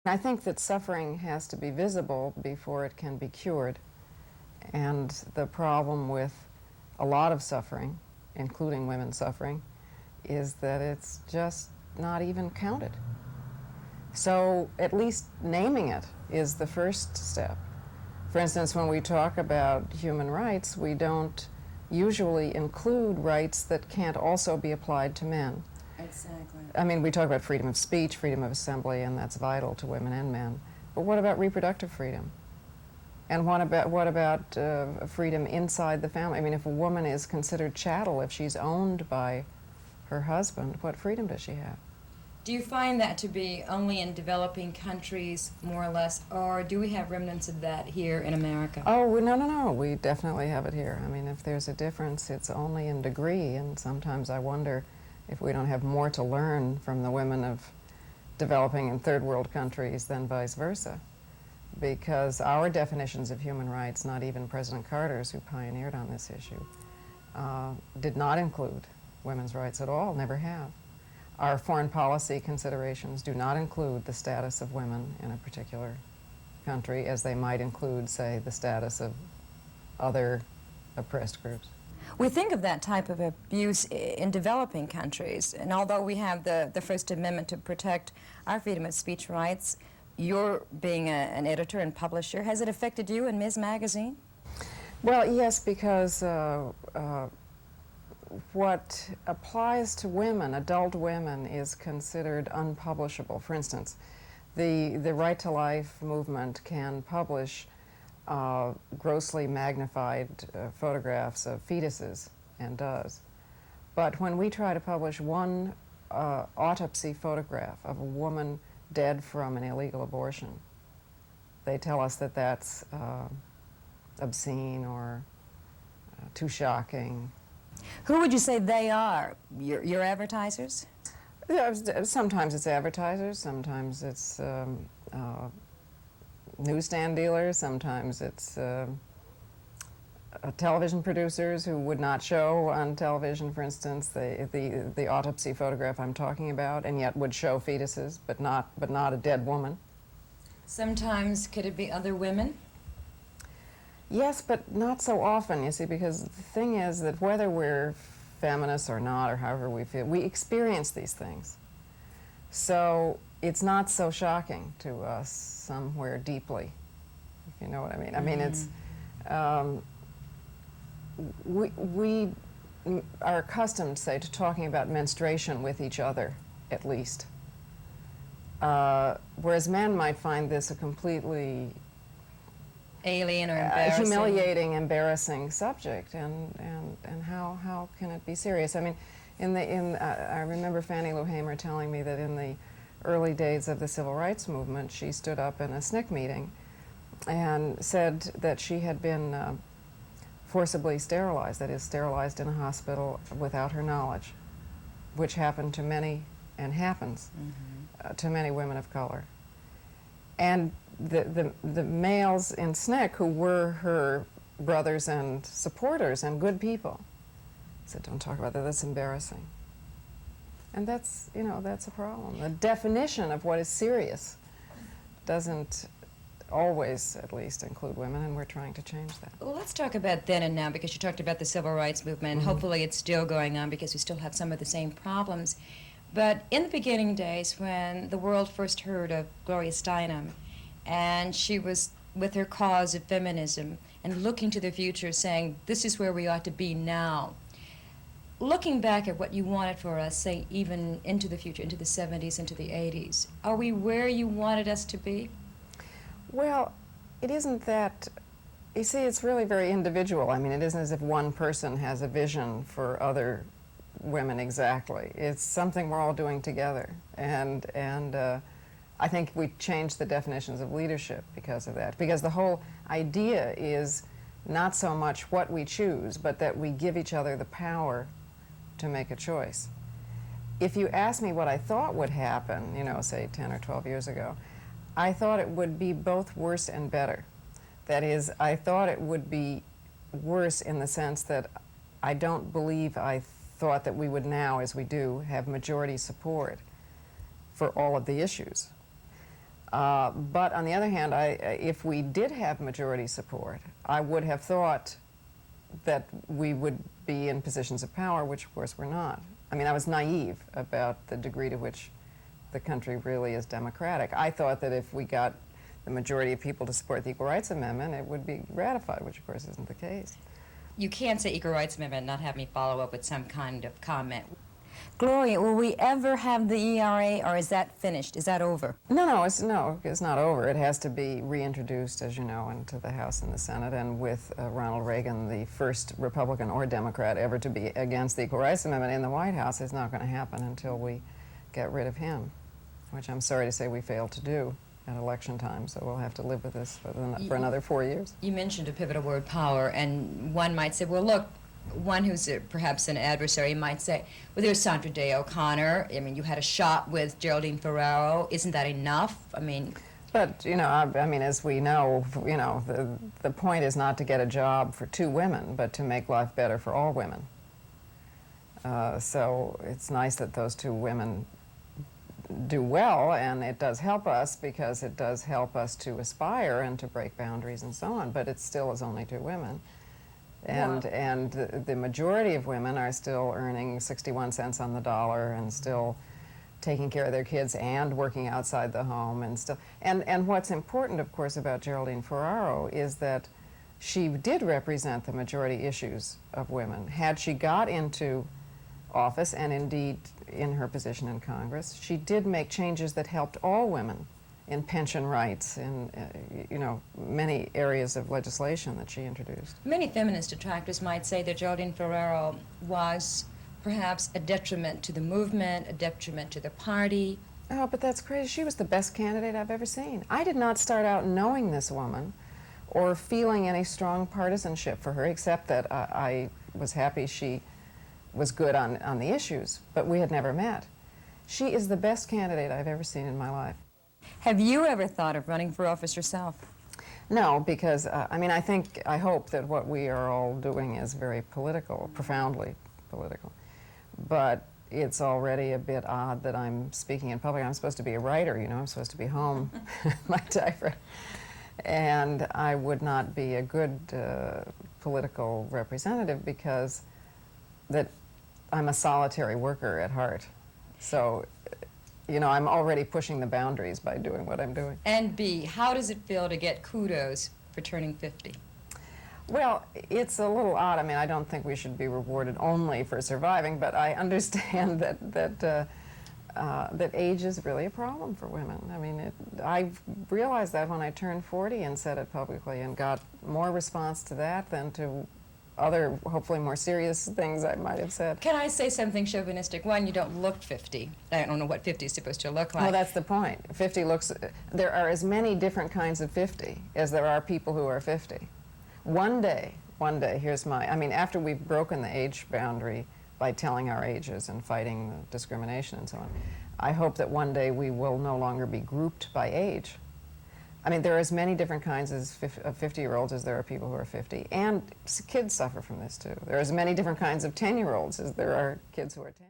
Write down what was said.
I think that suffering has to be visible before it can be cured. And the problem with a lot of suffering, including women's suffering, is that it's just not even counted. So at least naming it is the first step. For instance, when we talk about human rights, we don't usually include rights that can't also be applied to men. Exactly. I mean, we talk about freedom of speech, freedom of assembly, and that's vital to women and men. But what about reproductive freedom? And what about freedom inside the family? I mean, if a woman is considered chattel, if she's owned by her husband, what freedom does she have? Do you find that to be only in developing countries, more or less, or do we have remnants of that here in America? Oh, no. We definitely have it here. I mean, if there's a difference, it's only in degree, and sometimes I wonder if we don't have more to learn from the women of developing in third world countries than vice versa. Because our definitions of human rights, not even President Carter's, who pioneered on this issue, did not include women's rights at all, never have. Our foreign policy considerations do not include the status of women in a particular country as they might include, say, the status of other oppressed groups. We think of that type of abuse in developing countries, and although we have the First Amendment to protect our freedom of speech rights, you're being an editor and publisher. Has it affected you in Ms. Magazine? Well, yes, because what applies to women, adult women, is considered unpublishable. For instance, the Right to Life movement can publish grossly magnified photographs of fetuses, and does. But when we try to publish one autopsy photograph of a woman dead from an illegal abortion, they tell us that that's obscene or too shocking. Who would you say they are? Your advertisers? Yeah, sometimes it's advertisers, sometimes it's newsstand dealers, sometimes it's television producers who would not show on television, for instance, the autopsy photograph I'm talking about, and yet would show fetuses, but not a dead woman. Sometimes could it be other women? Yes, but not so often, you see, because the thing is that whether we're feminists or not, or however we feel, we experience these things. So it's not so shocking to us somewhere deeply, if you know what I mean. I mean, it's, we are accustomed, say, to talking about menstruation with each other, at least. Whereas men might find this a completely alien or embarrassing. Humiliating, embarrassing subject, and how can it be serious? I mean, I remember Fannie Lou Hamer telling me that in the early days of the civil rights movement, she stood up in a SNCC meeting and said that she had been forcibly sterilized, that is, sterilized in a hospital without her knowledge, which happened to many, and happens to many women of color. And the males in SNCC, who were her brothers and supporters and good people, said, "Don't talk about that, that's embarrassing." And that's, you know, that's a problem. The definition of what is serious doesn't always, at least, include women, and we're trying to change that. Well, let's talk about then and now, because you talked about the civil rights movement, and hopefully it's still going on because we still have some of the same problems. But in the beginning days, when the world first heard of Gloria Steinem, and she was with her cause of feminism and looking to the future, saying, this is where we ought to be now. Looking back at what you wanted for us, say, even into the future, into the 70s, into the 80s, are we where you wanted us to be? Well, it isn't that, you see, it's really very individual. I mean, it isn't as if one person has a vision for other women exactly. It's something we're all doing together. And I think we changed the definitions of leadership because of that. Because the whole idea is not so much what we choose, but that we give each other the power to make a choice. If you ask me what I thought would happen, you know, say 10 or 12 years ago, I thought it would be both worse and better. That is, I thought it would be worse in the sense that I don't believe I thought that we would now, as we do, have majority support for all of the issues. But on the other hand, if we did have majority support, I would have thought that we would be in positions of power, which of course we're not. I mean, I was naive about the degree to which the country really is democratic. I thought that if we got the majority of people to support the Equal Rights Amendment, it would be ratified, which of course isn't the case. You can't say Equal Rights Amendment and not have me follow up with some kind of comment. Gloria, will we ever have the ERA, or is that finished? Is that over? No, it's not over. It has to be reintroduced, as you know, into the House and the Senate, and with Ronald Reagan, the first Republican or Democrat ever to be against the Equal Rights Amendment in the White House, is not going to happen until we get rid of him, which I'm sorry to say we failed to do at election time, so we'll have to live with this for another 4 years. You mentioned a pivotal word, power, and one might say, well, look, one who's perhaps an adversary might say, well, there's Sandra Day O'Connor. I mean, you had a shot with Geraldine Ferraro. Isn't that enough? I mean... But, you know, I mean, as we know, you know, the point is not to get a job for 2 women, but to make life better for all women. So it's nice that those 2 women do well, and it does help us because it does help us to aspire and to break boundaries and so on, but it still is only 2 women. And the majority of women are still earning 61 cents on the dollar and still taking care of their kids and working outside the home and still. And what's important, of course, about Geraldine Ferraro is that she did represent the majority issues of women. Had she got into office, and indeed in her position in Congress, she did make changes that helped all women in pension rights, in you know, many areas of legislation that she introduced. Many feminist detractors might say that Geraldine Ferraro was perhaps a detriment to the movement, a detriment to the party. Oh, but that's crazy. She was the best candidate I've ever seen. I did not start out knowing this woman or feeling any strong partisanship for her, except that I was happy she was good on the issues, but we had never met. She is the best candidate I've ever seen in my life. Have you ever thought of running for office yourself? No, because, I mean, I hope that what we are all doing is very political, profoundly political. But it's already a bit odd that I'm speaking in public. I'm supposed to be a writer, you know, I'm supposed to be home, my typewriter. And I would not be a good political representative because I'm a solitary worker at heart. So, you know, I'm already pushing the boundaries by doing what I'm doing. And B, how does it feel to get kudos for turning 50? Well, it's a little odd. I mean, I don't think we should be rewarded only for surviving, but I understand that age is really a problem for women. I mean, I realized that when I turned 40 and said it publicly and got more response to that than to other, hopefully more serious things I might have said. Can I say something chauvinistic? One, you don't look 50. I don't know what 50 is supposed to look like. Well, that's the point. 50 looks, there are as many different kinds of 50 as there are people who are 50. One day, here's I mean, after we've broken the age boundary by telling our ages and fighting discrimination and so on, I hope that one day we will no longer be grouped by age. I mean, there are as many different kinds of 50-year-olds as there are people who are 50, and kids suffer from this too. There are as many different kinds of 10-year-olds as there are kids who are 10.